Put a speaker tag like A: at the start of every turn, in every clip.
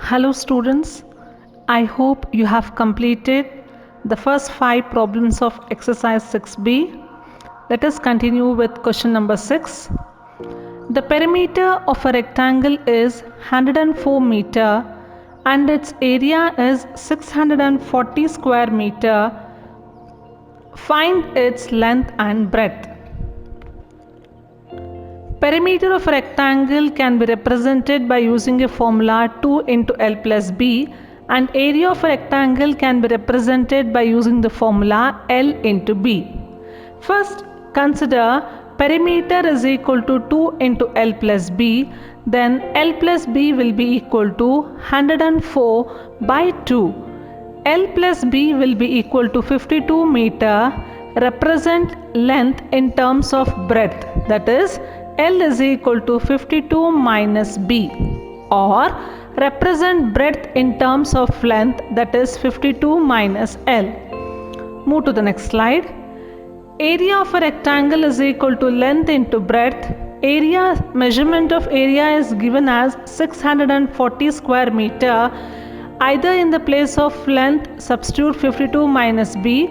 A: Hello students, I hope you have completed the first 5 problems of exercise 6b. Let us continue with question number 6. The perimeter of a rectangle is 104 meter and its area is 640 square meter. Find its length and breadth. Perimeter of a rectangle can be represented by using a formula 2 into L plus B, and area of a rectangle can be represented by using the formula L into B. First, consider perimeter is equal to 2 into L plus B, then L plus B will be equal to 104 by 2. L plus B will be equal to 52 meter. Represent length in terms of breadth, that is L is equal to 52 minus B, or represent breadth in terms of length, that is 52 minus L. Move to the next slide. Area of a rectangle is equal to length into breadth. Measurement of area is given as 640 square meter. Either in the place of length substitute 52 minus B,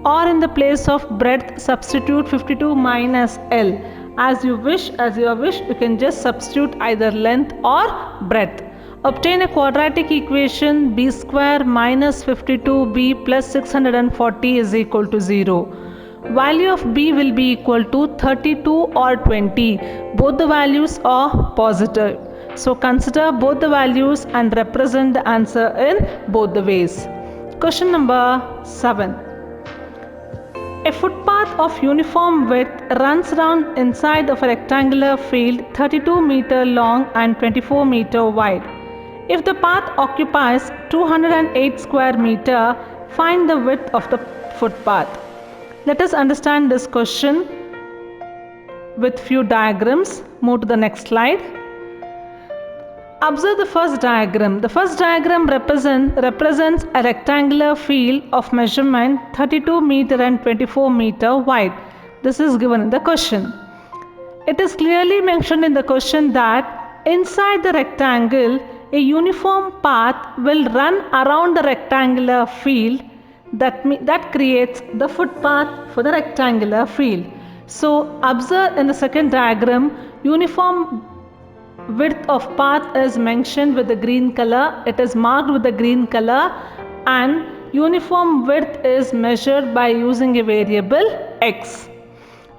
A: or in the place of breadth substitute 52 minus L. As your wish, you can just substitute either length or breadth. Obtain a quadratic equation b square minus 52b plus 640 is equal to 0. Value of b will be equal to 32 or 20. Both the values are positive. So consider both the values and represent the answer in both the ways. Question number 7. A footpath of uniform width runs around inside of a rectangular field 32 meter long and 24 meter wide. If the path occupies 208 square meter, find the width of the footpath. Let us understand this question with few diagrams. Move to the next slide. Observe the first diagram. The first diagram represents a rectangular field of measurement 32 meter and 24 meter wide. This is given in the question. It is clearly mentioned in the question that inside the rectangle, a uniform path will run around the rectangular field that creates the footpath for the rectangular field. So observe in the second diagram, uniform width of path is mentioned with the green color. It is marked with the green color, and uniform width is measured by using a variable x.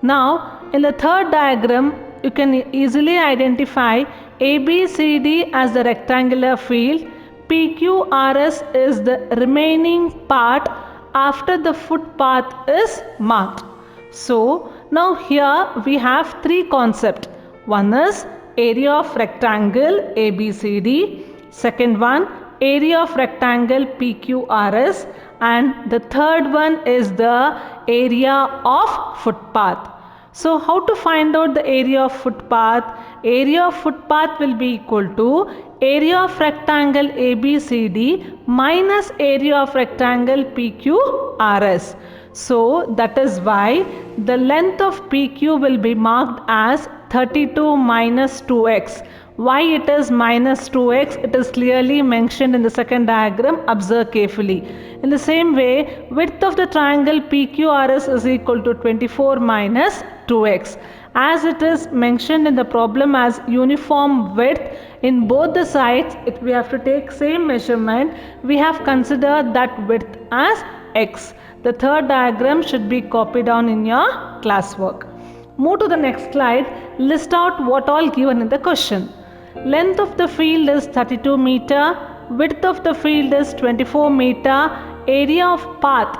A: Now in the third diagram, you can easily identify ABCD as the rectangular field. PQRS is the remaining part after the footpath is marked. So now here we have three concepts. One is area of rectangle ABCD, second one area of rectangle PQRS, and the third one is the area of footpath. So how to find out the area of footpath? Area of footpath will be equal to area of rectangle ABCD minus area of rectangle PQRS. So that is why the length of PQ will be marked as 32 minus 2x. Why it is minus 2x? It is clearly mentioned in the second diagram. Observe carefully. In the same way, width of the triangle PQRS is equal to 24 minus 2x. As it is mentioned in the problem as uniform width in both the sides, if we have to take same measurement, we have considered that width as x. The third diagram should be copied down in your classwork. Move to the next slide. List out what all given in the question. Length of the field is 32 meter. Width of the field is 24 meter. Area of path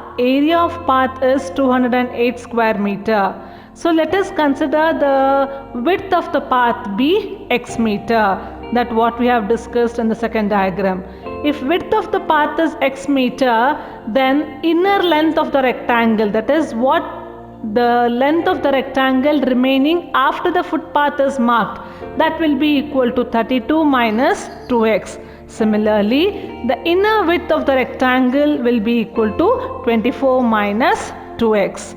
A: is 208 square meter. So let us consider the width of the path be x meter. That what we have discussed in the second diagram. If width of the path is x meter, then inner length of the rectangle, that is what the length of the rectangle remaining after the footpath is marked, that will be equal to 32 minus 2x. Similarly, the inner width of the rectangle will be equal to 24 minus 2x.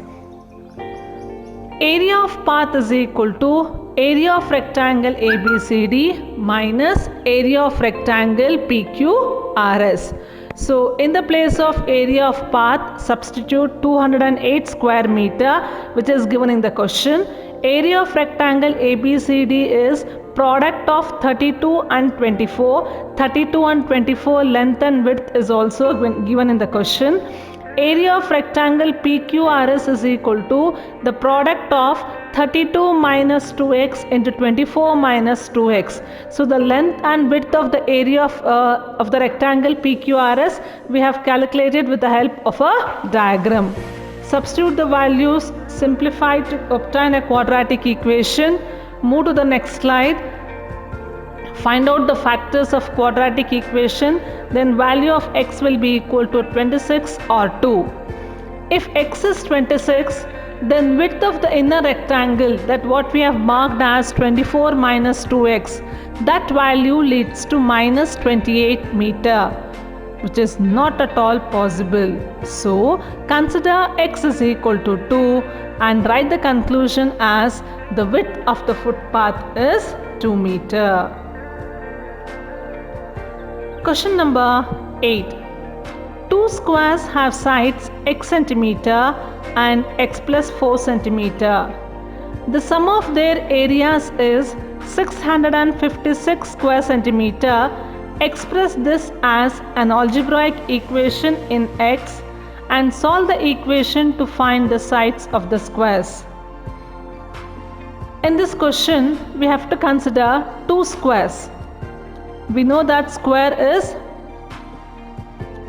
A: Area of path is equal to area of rectangle ABCD minus area of rectangle PQRS. So in the place of area of path, substitute 208 square meter, which is given in the question. Area of rectangle ABCD is product of 32 and 24. 32 and 24 length and width is also given in the question. Area of rectangle PQRS is equal to the product of 32 minus 2x into 24 minus 2x. So the length and width of the area of the rectangle PQRS we have calculated with the help of a diagram. Substitute the values, simplify to obtain a quadratic equation. Move to the next slide. Find out the factors of quadratic equation, then value of x will be equal to 26 or 2. If x is 26, then width of the inner rectangle, that what we have marked as 24 minus 2x, that value leads to minus 28 meter, which is not at all possible. So consider x is equal to 2 and write the conclusion as the width of the footpath is 2 meter. Question number 8. Two squares have sides x centimeter and x plus 4 centimeter. The sum of their areas is 656 square centimeter. Express this as an algebraic equation in x and solve the equation to find the sides of the squares. In this question, we have to consider two squares. We know that square is,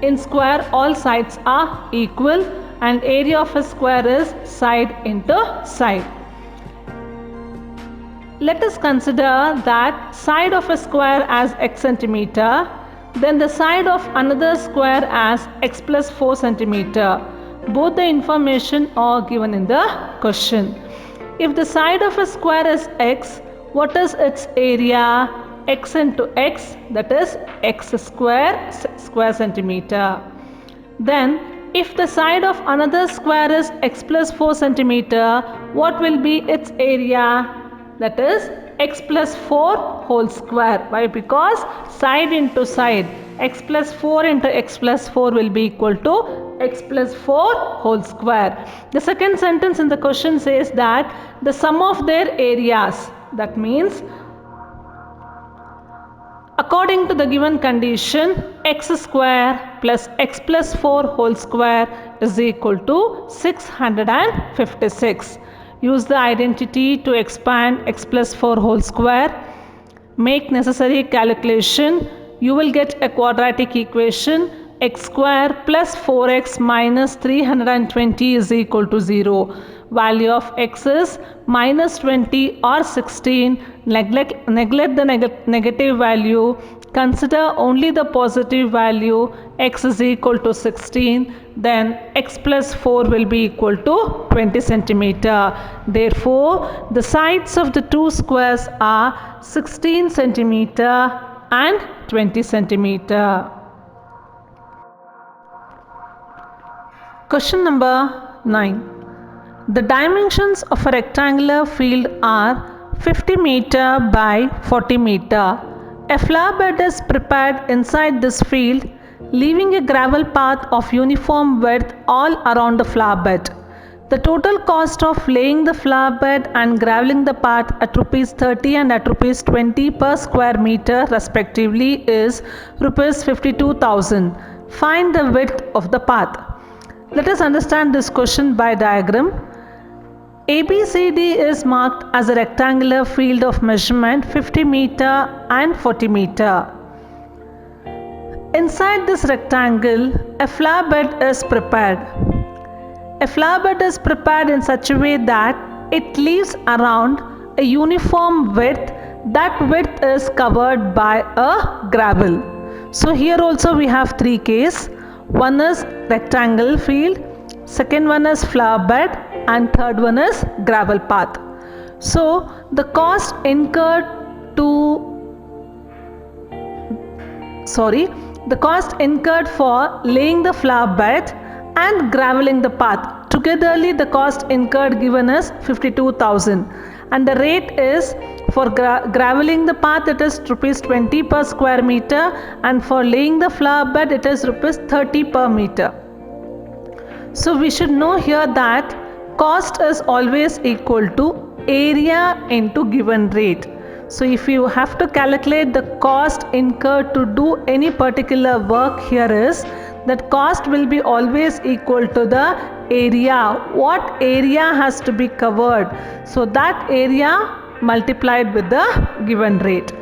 A: in square all sides are equal and area of a square is side into side. Let us consider that side of a square as x centimeter, then the side of another square as x plus 4 centimeter. Both the information are given in the question. If the side of a square is x, what is its area? X into x, that is x square centimeter. Then if the side of another square is x plus 4 centimeter, what will be its area? That is x plus 4 whole square. Why? Because side into side, x plus 4 into x plus 4 will be equal to x plus 4 whole square. The second sentence in the question says that the sum of their areas, that means according to the given condition, x square plus x plus 4 whole square is equal to 656. Use the identity to expand x plus 4 whole square. Make necessary calculation. You will get a quadratic equation. X square plus 4x minus 320 is equal to 0. Value of x is minus 20 or 16. Neglect the negative value. Consider only the positive value. X is equal to 16. Then x plus 4 will be equal to 20 centimeter. Therefore, the sides of the two squares are 16 centimeter and 20 centimeter. Question number 9. The dimensions of a rectangular field are 50 meter by 40 meter. A flower bed is prepared inside this field, leaving a gravel path of uniform width all around the flower bed. The total cost of laying the flower bed and graveling the path at rupees 30 and at rupees 20 per square meter respectively is rupees 52,000. Find the width of the path. Let us understand this question by diagram. ABCD is marked as a rectangular field of measurement 50 meter and 40 meter. Inside this rectangle, a flower bed is prepared. A flower bed is prepared in such a way that it leaves around a uniform width. That width is covered by a gravel. So here also we have three cases. One is rectangle field, second one is flower bed, and third one is gravel path. So the cost incurred for laying the flower bed and graveling the path, togetherly the cost incurred given is 52,000. and the rate is for graveling the path it is rupees 20 per square meter, and for laying the flower bed it is rupees 30 per meter. So we should know here that cost is always equal to area into given rate. So if you have to calculate the cost incurred to do any particular work, here is that cost will be always equal to the area. What area has to be covered? So that area multiplied with the given rate.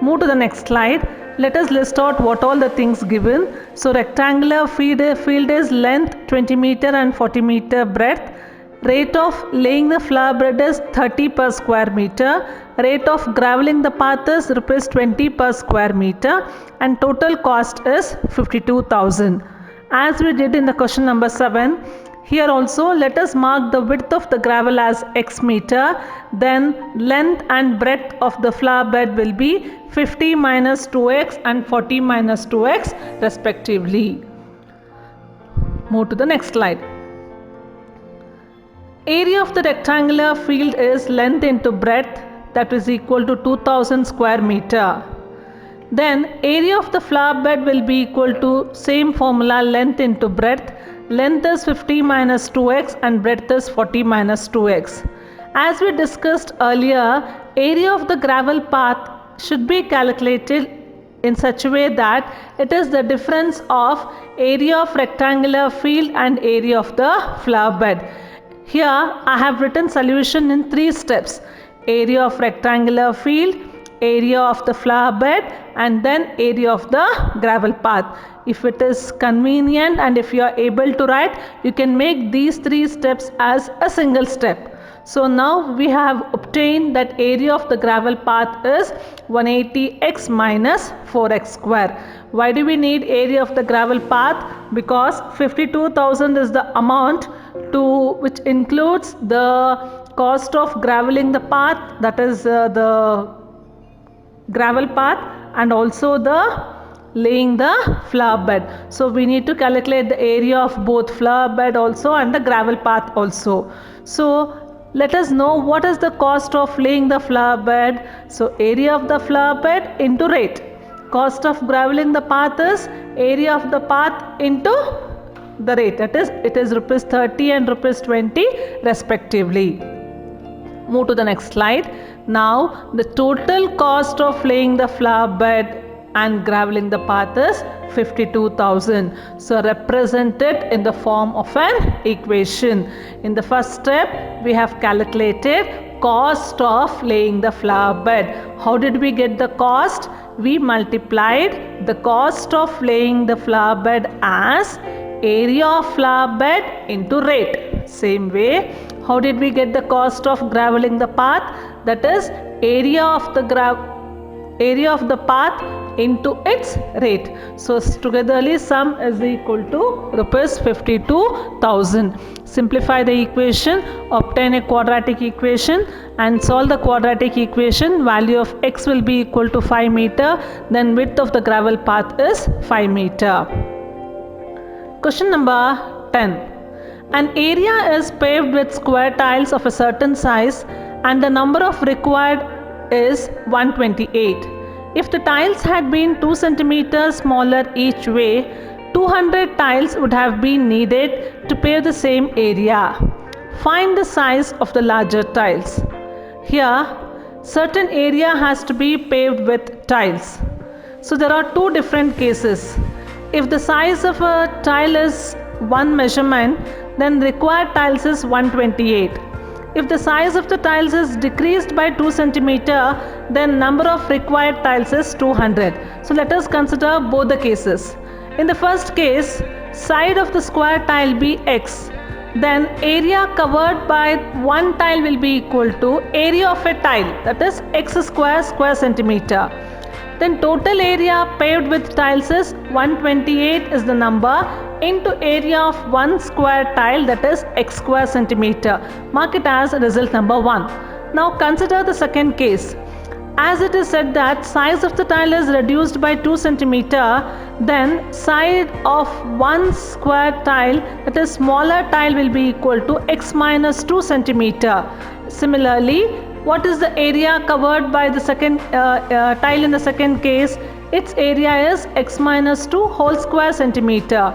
A: Move to the next slide. Let us list out what all the things given. So rectangular field is length 20 meter and 40 meter breadth. Rate of laying the flower bed is 30 per square meter. Rate of graveling the path is rupees 20 per square meter, and total cost is 52,000. As we did in the question number 7, here also let us mark the width of the gravel as x meter, then length and breadth of the flower bed will be 50 minus 2x and 40 minus 2x respectively. Move to the next slide. Area of the rectangular field is length into breadth, that is equal to 2000 square meter. Then area of the flower bed will be equal to same formula, length into breadth. Length is 50 minus 2x and breadth is 40 minus 2x. As we discussed earlier, area of the gravel path should be calculated in such a way that it is the difference of area of rectangular field and area of the flower bed. Here I have written solution in 3 steps: area of rectangular field, area of the flower bed, and then area of the gravel path. If it is convenient and if you are able to write, you can make these 3 steps as a single step. So now we have obtained that area of the gravel path is 180x minus 4x square. Why do we need area of the gravel path? Because 52,000 is the amount which includes the cost of graveling the path, that is the gravel path, and also the laying the flower bed. So we need to calculate the area of both flower bed also and the gravel path also. So let us know what is the cost of laying the flower bed. So area of the flower bed into rate. Cost of graveling the path is area of the path into the rate, that is it is rupees 30 and rupees 20 respectively. Move to the next slide. Now the total cost of laying the flower bed and graveling the path is 52,000. So represent it in the form of an equation. In the first step we have calculated cost of laying the flower bed. How did we get the cost? We multiplied the cost of laying the flower bed as area of flower bed into rate. Same way, how did we get the cost of graveling the path? That is area of the path into its rate. So togetherly sum is equal to rupees 52,000. Simplify the equation, obtain a quadratic equation and solve the quadratic equation. Value of x will be equal to 5 meter, then width of the gravel path is 5 meter. Question number 10. An area is paved with square tiles of a certain size and the number of required is 128. If the tiles had been 2 cm smaller each way, 200 tiles would have been needed to pave the same area. Find the size of the larger tiles. Here, certain area has to be paved with tiles. So there are 2 different cases. If the size of a tile is 1 measurement, then required tiles is 128. If the size of the tiles is decreased by 2 cm, then number of required tiles is 200. So let us consider both the cases. In the first case, side of the square tile be x. Then area covered by one tile will be equal to area of a tile, that is x square centimeter. Then total area paved with tiles is 128 is the number into area of one square tile, that is x square centimeter. Mark it as result number 1. Now consider the second case. As it is said that size of the tile is reduced by 2 cm, then side of one square tile, that is smaller tile, will be equal to x minus 2 cm. Similarly, What is the area covered by the second tile in the second case? Its area is x minus 2 whole square centimeter.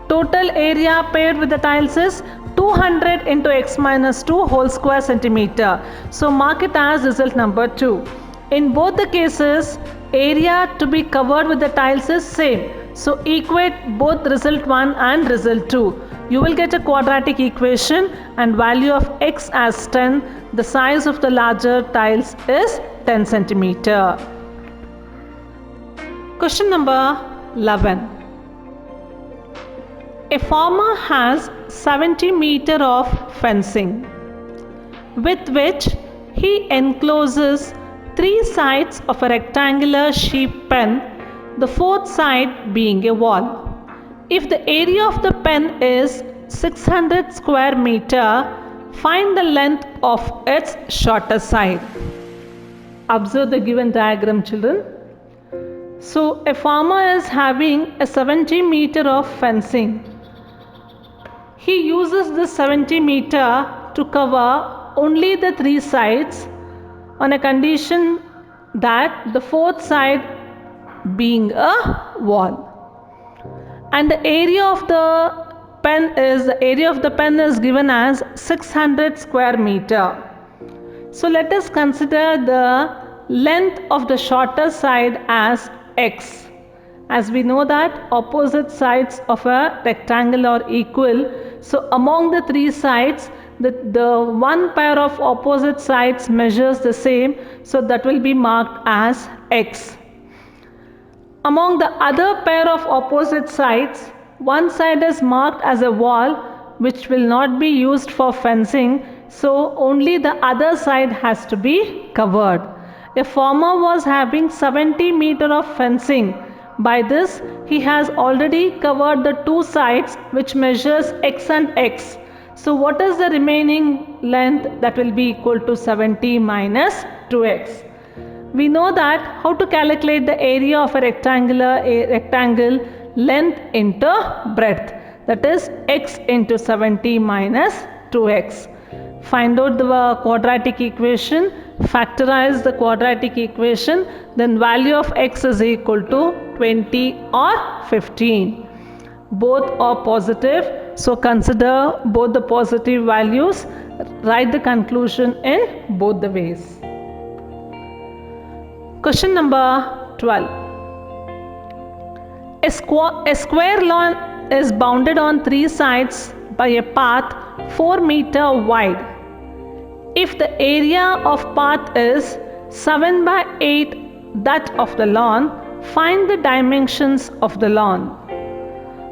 A: Total area paired with the tiles is 200 into x minus 2 whole square centimeter. So mark it as result number 2. In both the cases, area to be covered with the tiles is same. So equate both result 1 and result 2. You will get a quadratic equation and value of x as 10. The size of the larger tiles is 10 centimeter. Question number 11. A farmer has 70 meter of fencing with which he encloses 3 sides of a rectangular sheep pen, the fourth side being a wall. If the area of the pen is 600 square meter, find the length of its shorter side. Observe the given diagram, children. So a farmer is having a 70 meter of fencing. He uses this 70 meter to cover only the 3 sides on a condition that the fourth side being a wall. And the area of the pen is given as 600 square meter. So let us consider the length of the shorter side as x. As we know that opposite sides of a rectangle are equal. So among the 3 sides, the one pair of opposite sides measures the same. So that will be marked as x. Among the other pair of opposite sides, one side is marked as a wall which will not be used for fencing, so only the other side has to be covered. A farmer was having 70 meter of fencing. By this, he has already covered the 2 sides which measures x and x. So what is the remaining length? That will be equal to 70 minus 2x. We know that how to calculate the area of a rectangle, length into breadth, that is x into 70 minus 2x. Find out the quadratic equation, factorize the quadratic equation, then value of x is equal to 20 or 15. Both are positive, so consider both the positive values, write the conclusion in both the ways. Question number 12. A square lawn is bounded on 3 sides by a path 4 meter wide. If the area of path is 7 by 8 that of the lawn, find the dimensions of the lawn.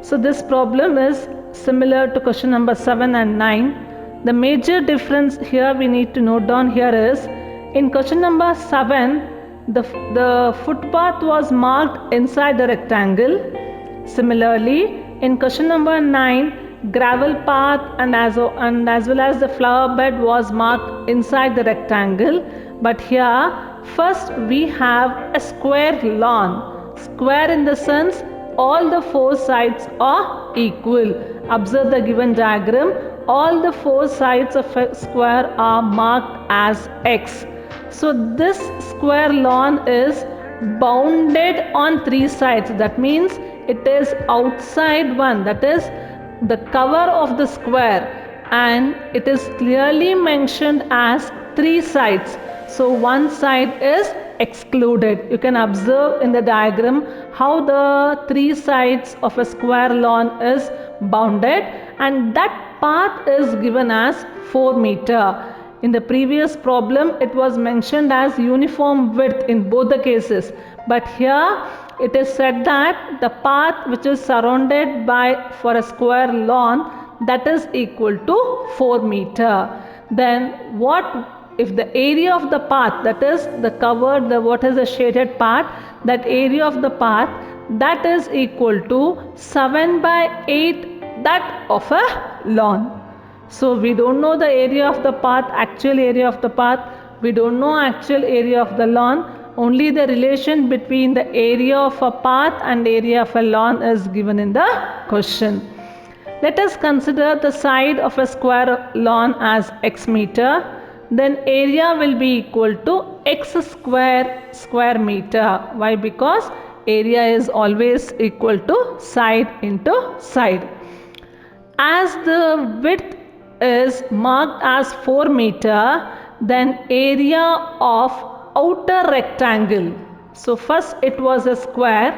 A: So this problem is similar to question number 7 and 9. The major difference here we need to note down here is, in question number 7, the footpath was marked inside the rectangle. Similarly, in question number 9, gravel path and as well as the flower bed was marked inside the rectangle. But here, first we have a square lawn. Square in the sense all the 4 sides are equal. Observe the given diagram. All the 4 sides of a square are marked as x. So this square lawn is bounded on 3 sides. That means it is outside one, that is the cover of the square, and it is clearly mentioned as 3 sides. So one side is excluded. You can observe in the diagram how the 3 sides of a square lawn is bounded, and that path is given as 4 meter. In the previous problem, it was mentioned as uniform width in both the cases. But here, it is said that the path which is surrounded by for a square lawn, that is equal to 4 meter. Then what if the area of the path, that is the covered, what is the shaded part, that area of the path, that is equal to 7 by 8 that of a lawn. So we don't know the area of the path, actual area of the path. We don't know actual area of the lawn. Only the relation between the area of a path and area of a lawn is given in the question. Let us consider the side of a square lawn as x meter. then area will be equal to x square meter. Why? Because area is always equal to side into side. As the width is marked as 4 meter, then area of outer rectangle. So first it was a square.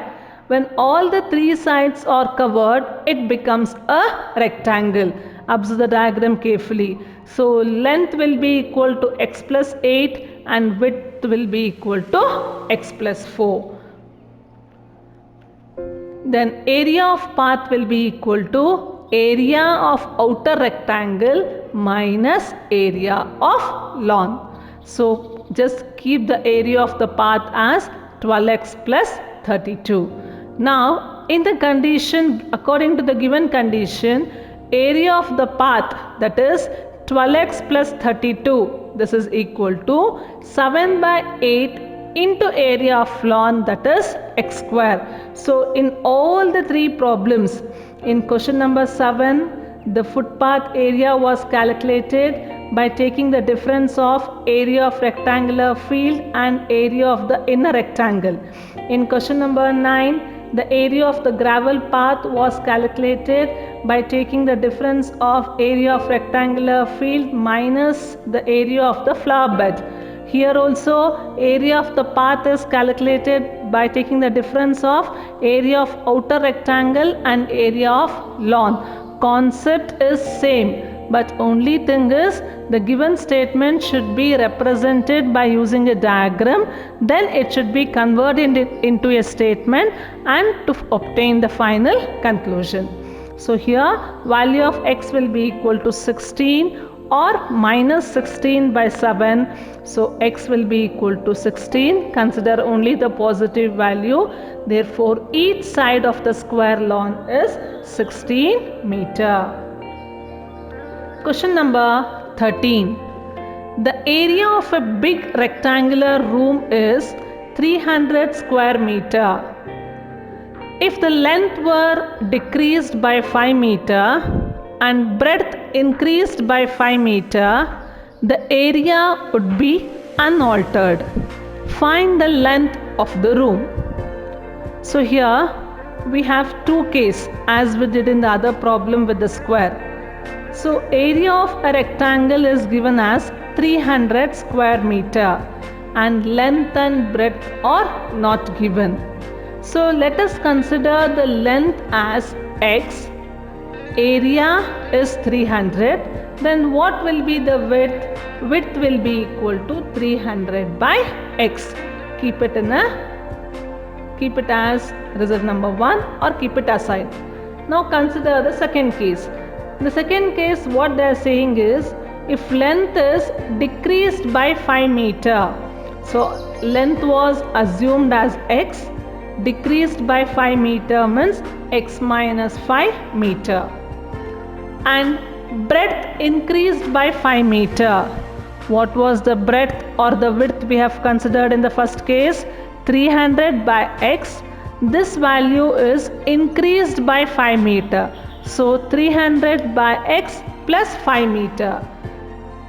A: When all the 3 sides are covered, it becomes a rectangle. Observe the diagram carefully. So length will be equal to x plus 8 and width will be equal to x plus 4. Then area of path will be equal to area of outer rectangle minus area of lawn. So just keep the area of the path as 12x plus 32. Now in the condition, according to the given condition, area of the path, that is 12x plus 32, this is equal to 7 by 8 into area of lawn, that is x square. So in all the 3 problems, in question number 7, the footpath area was calculated by taking the difference of area of rectangular field and area of the inner rectangle. In question number 9, the area of the gravel path was calculated by taking the difference of area of rectangular field minus the area of the flower bed. Here also area of the path is calculated by taking the difference of area of outer rectangle and area of lawn. Concept is same, but only thing is the given statement should be represented by using a diagram, then it should be converted into a statement and to obtain the final conclusion. So here value of x will be equal to 16 or minus 16 by 7. So x will be equal to 16. Consider only the positive value. Therefore, each side of the square lawn is 16 meter. Question number 13. The area of a big rectangular room is 300 square meter. If the length were decreased by 5 meter and breadth increased by 5 meter, the area would be unaltered. Find the length of the room. So here we have 2 cases as we did in the other problem with the square. So area of a rectangle is given as 300 square meter and length and breadth are not given. So let us consider the length as x, area is 300, then what will be the width? Width will be equal to 300 by x. Keep it as result number 1 or keep it aside. Now consider the second case. In the second case, what they are saying is, if length is decreased by 5 meter, so length was assumed as x, decreased by 5 meter means x minus 5 meter, and breadth increased by 5 meter. What was the breadth or the width we have considered in the first case? 300 by x. This value is increased by 5 meter. So 300 by x plus 5 meter.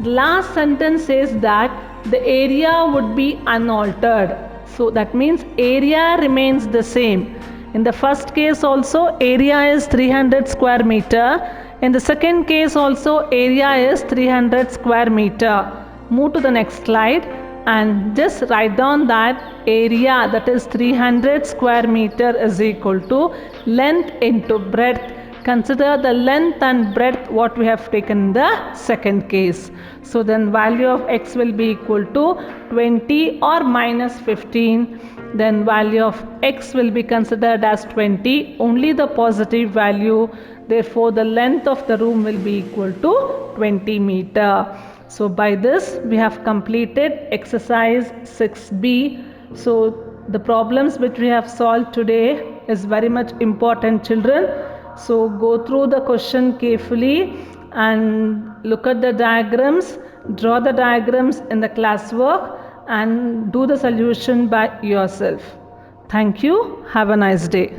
A: The last sentence says that the area would be unaltered. So that means area remains the same. In the first case also area is 300 square meter. In the second case also area is 300 square meter. Move to the next slide and just write down that area, that is 300 square meter, is equal to length into breadth. Consider the length and breadth what we have taken in the second case. So then value of x will be equal to 20 or minus 15. Then value of x will be considered as 20, only the positive value. Therefore the length of the room will be equal to 20 meter. So by this we have completed exercise 6b. So the problems which we have solved today is very much important, children. So go through the question carefully and look at the diagrams, draw the diagrams in the classwork and do the solution by yourself. Thank you. Have a nice day.